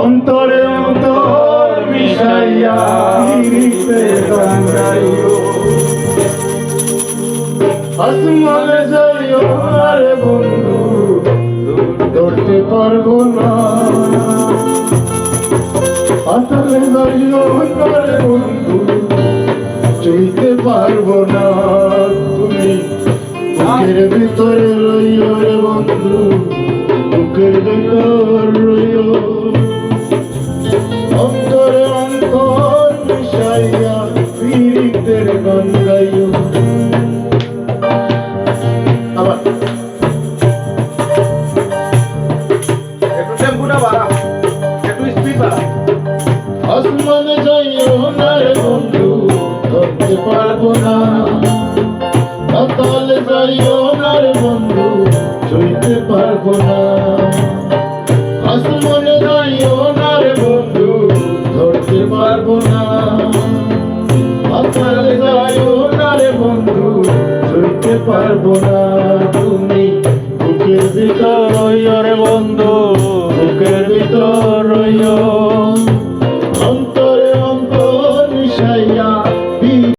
অন্তরে অন্তর মিশাইয়া আসমানে যাইও রে বন্ধু, ধরতে পারবো না। আতালে যাইও রে বন্ধু, চইতে পারবো না। তুমি বুকের ভিতরে রইও রে বন্ধু, বুকের ভিতর রইও। অন্তরে অন্তর মিশাইয়া পীড়িতের গান গাইও। আবার একটু টেম্পোটা বাড়া, একটু স্পিড বাড়া। আসমানে যাইও না রে বন্ধু, ধরতে পারবো না। পাতালে যাইও না রে বন্ধু, ছুঁইতে পারবো না। আসমানে যাইও না রে বন্ধু, ধরতে পারবো না। পাতালে যাইও না রে বন্ধু, ছুঁইতে পারবো না। তুমি বুকের ভিতর রে বন্ধু,